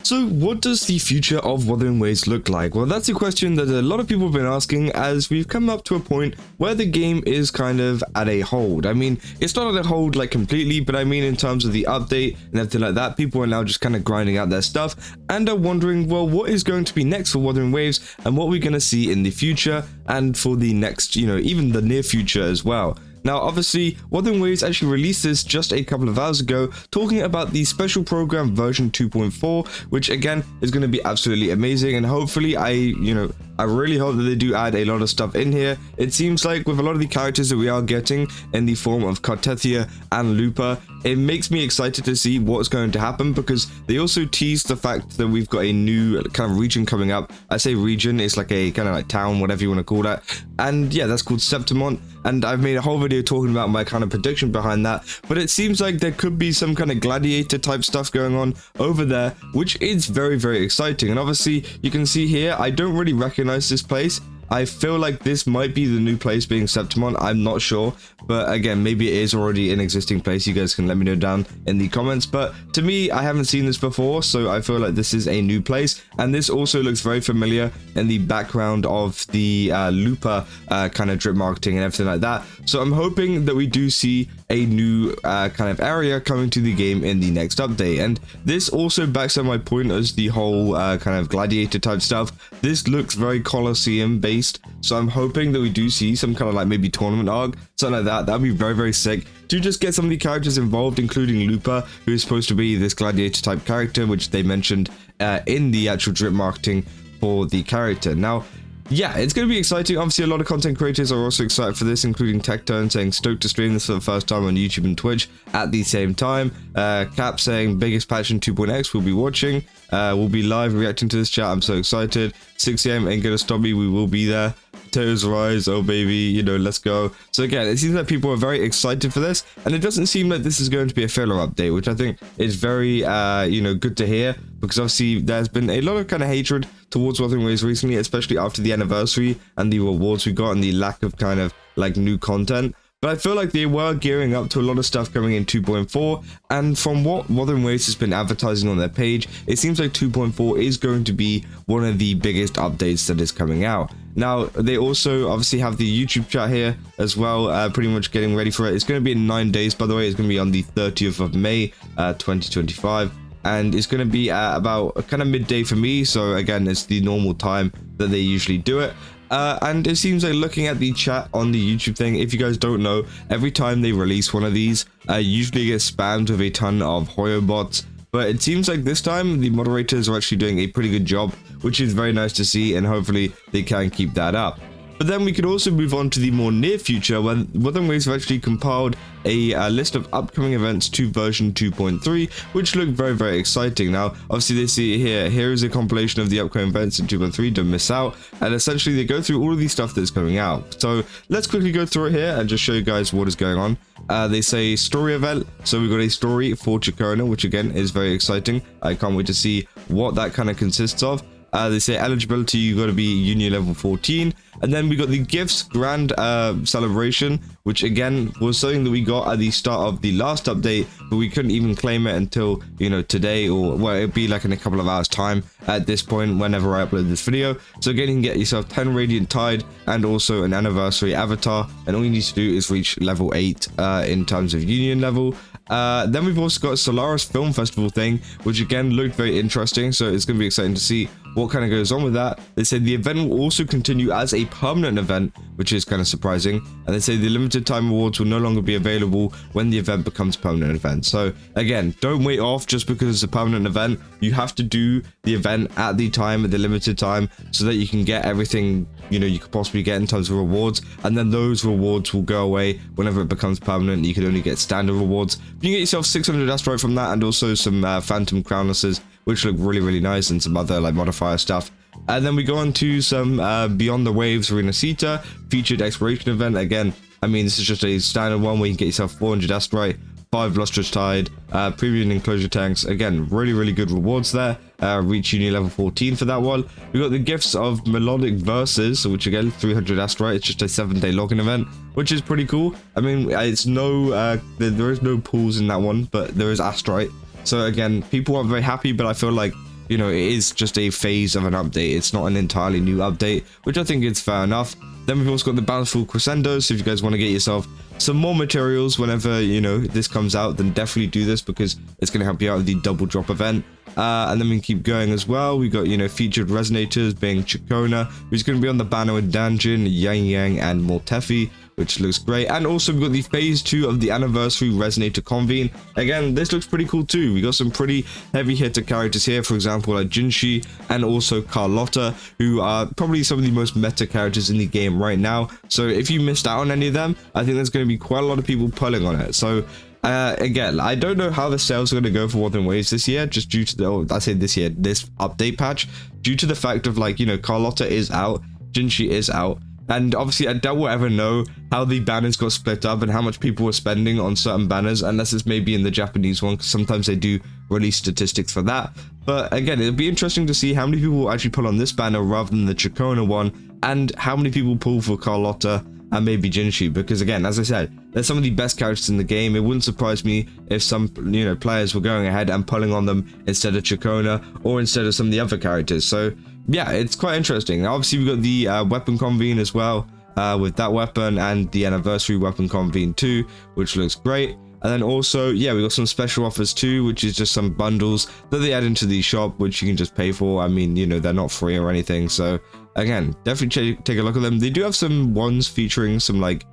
So what does the future of Wuthering Waves look like? Well, that's a question that a lot of people have been asking, as we've come up to a point where the game is kind of at a hold. I mean, it's not at a hold like completely, but I mean in terms of the update and everything like that, people are now just kind of grinding out their stuff and are wondering, well, what is going to be next for Wuthering Waves and what we're going to see in the future and for the next, even the near future as well. Now, obviously, Wuthering Waves actually released this just a couple of hours ago, talking about the special program version 2.4, which again is going to be absolutely amazing. And hopefully, I really hope that they do add a lot of stuff in here. It seems like with a lot of the characters that we are getting in the form of Cartethyia and Lupa, it makes me excited to see what's going to happen, because they also teased the fact that we've got a new kind of region coming up. I say region, it's like a kind of like town, whatever you want to call that. And yeah, that's called Septimont. And I've made a whole video talking about my kind of prediction behind that. But it seems like there could be some kind of gladiator type stuff going on over there, which is very, very exciting. And obviously, you can see here, I don't really recognize this place. I feel like this might be the new place being Septimont. I'm not sure, but again, maybe it is already an existing place. You guys can let me know down in the comments, but to me, I haven't seen this before, so I feel like this is a new place. And this also looks very familiar in the background of the Lupa kind of drip marketing and everything like that. So I'm hoping that we do see a new kind of area coming to the game in the next update. And this also backs up my point as the whole kind of gladiator type stuff. This looks very Colosseum based, so I'm hoping that we do see some kind of like maybe tournament arc, something like that. That'd be very, very sick to just get some of the characters involved, including Lupa, who is supposed to be this gladiator type character, which they mentioned in the actual drip marketing for the character. Now, yeah, it's going to be exciting. Obviously, a lot of content creators are also excited for this, including Techturn saying stoked to stream this for the first time on YouTube and Twitch at the same time. Cap saying biggest patch in 2.x, we'll be watching. We'll be live reacting to this chat. I'm so excited. 6 AM ain't going to stop me. We will be there. Potatoes rise, oh baby, let's go. So again, it seems like people are very excited for this, and it doesn't seem like this is going to be a filler update, which I think is very, good to hear, because obviously there's been a lot of kind of hatred towards Wuthering Waves recently, especially after the anniversary and the rewards we got and the lack of kind of like new content. But I feel like they were gearing up to a lot of stuff coming in 2.4, and from what Wuthering Waves has been advertising on their page, it seems like 2.4 is going to be one of the biggest updates that is coming out. Now, they also obviously have the YouTube chat here as well, pretty much getting ready for it. It's going to be in 9 days, by the way. It's going to be on the 30th of May, 2025. And it's going to be at about kind of midday for me. So again, it's the normal time that they usually do it. And it seems like, looking at the chat on the YouTube thing, if you guys don't know, every time they release one of these, usually gets spammed with a ton of Hoyo bots. But it seems like this time the moderators are actually doing a pretty good job, which is very nice to see, and hopefully they can keep that up. But then we could also move on to the more near future, when Wuthering Waves have actually compiled a list of upcoming events to version 2.3, which look very, very exciting. Now, obviously they see here is a compilation of the upcoming events in 2.3, don't miss out. And essentially they go through all of the stuff that's coming out. So let's quickly go through it here and just show you guys what is going on. They say story event, so we've got a story for Ciaccona, which again is very exciting. I can't wait to see what that kind of consists of. They say eligibility, you got to be union level 14, and then we got the gifts grand celebration, which again was something that we got at the start of the last update, but we couldn't even claim it until today, or well, it'd be like in a couple of hours time at this point whenever I upload this video. So again, you can get yourself 10 radiant tide and also an anniversary avatar, and all you need to do is reach level 8 in terms of union level. Then we've also got Solaris Film Festival thing, which again looked very interesting, so it's going to be exciting to see what kind of goes on with that. They said the event will also continue as a permanent event, which is kind of surprising, and they say the limited time rewards will no longer be available when the event becomes a permanent event. So again, don't wait off just because it's a permanent event. You have to do the event at the time, at the limited time, so that you can get everything you could possibly get in terms of rewards, and then those rewards will go away whenever it becomes permanent. You can only get standard rewards. You can get yourself 600 asteroid from that, and also some phantom crownnesses, which look really, really nice, and some other like modifier stuff. And then we go on to some Beyond the Waves rinascita featured exploration event. Again, I mean, this is just a standard one where you can get yourself 400 asteroid, 5 lustrous tide, premium enclosure tanks. Again, really, really good rewards there. Reach union level 14 for that one. We got the gifts of melodic verses, which again 300 asteroid. It's just a 7-day login event, which is pretty cool. I mean, it's no there is no pools in that one, but there is asteroid. So again, people aren't very happy, but I feel like you know, it is just a phase of an update. It's not an entirely new update, which I think is fair enough. Then we've also got the Bountiful Crescendo, so if you guys want to get yourself some more materials whenever, you know, this comes out, then definitely do this because it's going to help you out with the double drop event. And then we can keep going as well. We got, you know, featured resonators being Ciaccona, who's going to be on the banner with Dungeon, Yang Yang, and Mortefi, which looks great. And also we've got the phase 2 of the anniversary resonator convene. Again, this looks pretty cool too. We got some pretty heavy hitter characters here, for example like Jinshi and also Carlotta, who are probably some of the most meta characters in the game right now. So if you missed out on any of them, I think there's going to be quite a lot of people pulling on it. So again, I don't know how the sales are going to go for Wuthering Waves this year, just due to the, this update patch, due to the fact of, like, you know, Carlotta is out, Jinshi is out, and obviously I doubt we'll ever know how the banners got split up and how much people were spending on certain banners, unless it's maybe in the Japanese one, because sometimes they do release statistics for that. But again, it'll be interesting to see how many people will actually pull on this banner rather than the Ciaccona one, and how many people pull for Carlotta and maybe Jinshi, because again, as I said, they're some of the best characters in the game. It wouldn't surprise me if some, you know, players were going ahead and pulling on them instead of Ciaccona or instead of some of the other characters. So yeah, it's quite interesting. Obviously we've got the weapon convene as well, with that weapon, and the anniversary weapon convene too, which looks great. And then also, yeah, we got some special offers too, which is just some bundles that they add into the shop, which you can just pay for. I mean, you know, they're not free or anything. So again, definitely take a look at them. They do have some ones featuring some like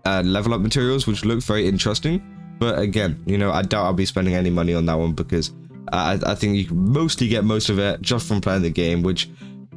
level up materials, which look very interesting. But again, you know, I doubt I'll be spending any money on that one, because I think you can mostly get most of it just from playing the game, which,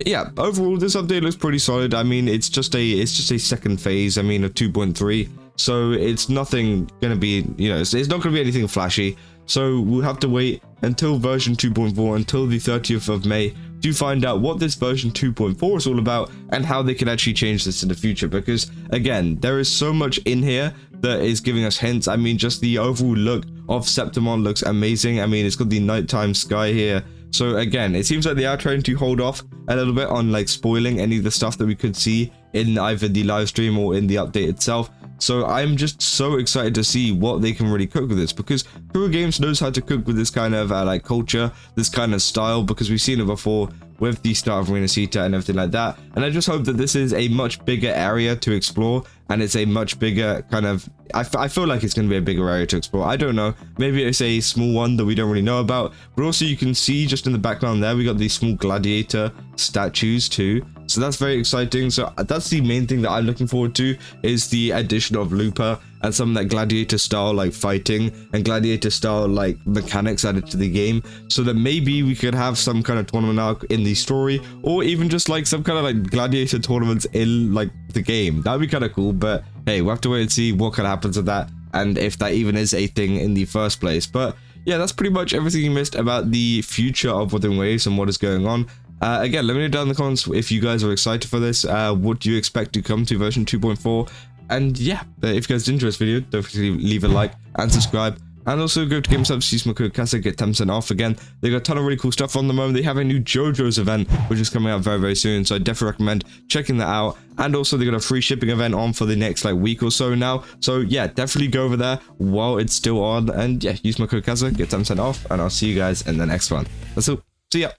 yeah, overall this update looks pretty solid. I mean, it's just a second phase, I mean, of 2.3. So it's nothing gonna be, you know, it's not gonna be anything flashy. So we'll have to wait until version 2.4, until the 30th of May, to find out what this version 2.4 is all about and how they can actually change this in the future. Because again, there is so much in here that is giving us hints. I mean, just the overall look of Septimont looks amazing. I mean, it's got the nighttime sky here. So again, it seems like they are trying to hold off a little bit on like spoiling any of the stuff that we could see in either the live stream or in the update itself. So I'm just so excited to see what they can really cook with this, because Kuro Games knows how to cook with this kind of like culture, this kind of style, because we've seen it before with the start of rinascita and everything like that. And I just hope that this is a much bigger area to explore, and it's a much bigger kind of, I feel like it's going to be a bigger area to explore. I don't know, maybe it's a small one that we don't really know about. But also you can see just in the background there, we got these small gladiator statues too. So that's very exciting. So that's the main thing that I'm looking forward to, is the addition of Lupa and some of that gladiator style like fighting and gladiator style like mechanics added to the game, so that maybe we could have some kind of tournament arc in the story, or even just like some kind of like gladiator tournaments in like the game. That'd be kind of cool. But hey, we'll have to wait and see what kind of happens with that, and if that even is a thing in the first place. But yeah, that's pretty much everything you missed about the future of Wuthering Waves and what is going on. Again, let me know down in the comments if you guys are excited for this. What do you expect to come to version 2.4? And yeah, if you guys did enjoy this video, don't forget to leave a like and subscribe. And also go to GameStop, use my code CASA, get 10% off again. They got a ton of really cool stuff on the moment. They have a new JoJo's event, which is coming out very, very soon. So I definitely recommend checking that out. And also they got a free shipping event on for the next like week or so now. So yeah, definitely go over there while it's still on. And yeah, use my code CASA, get 10% off. And I'll see you guys in the next one. That's all. See ya.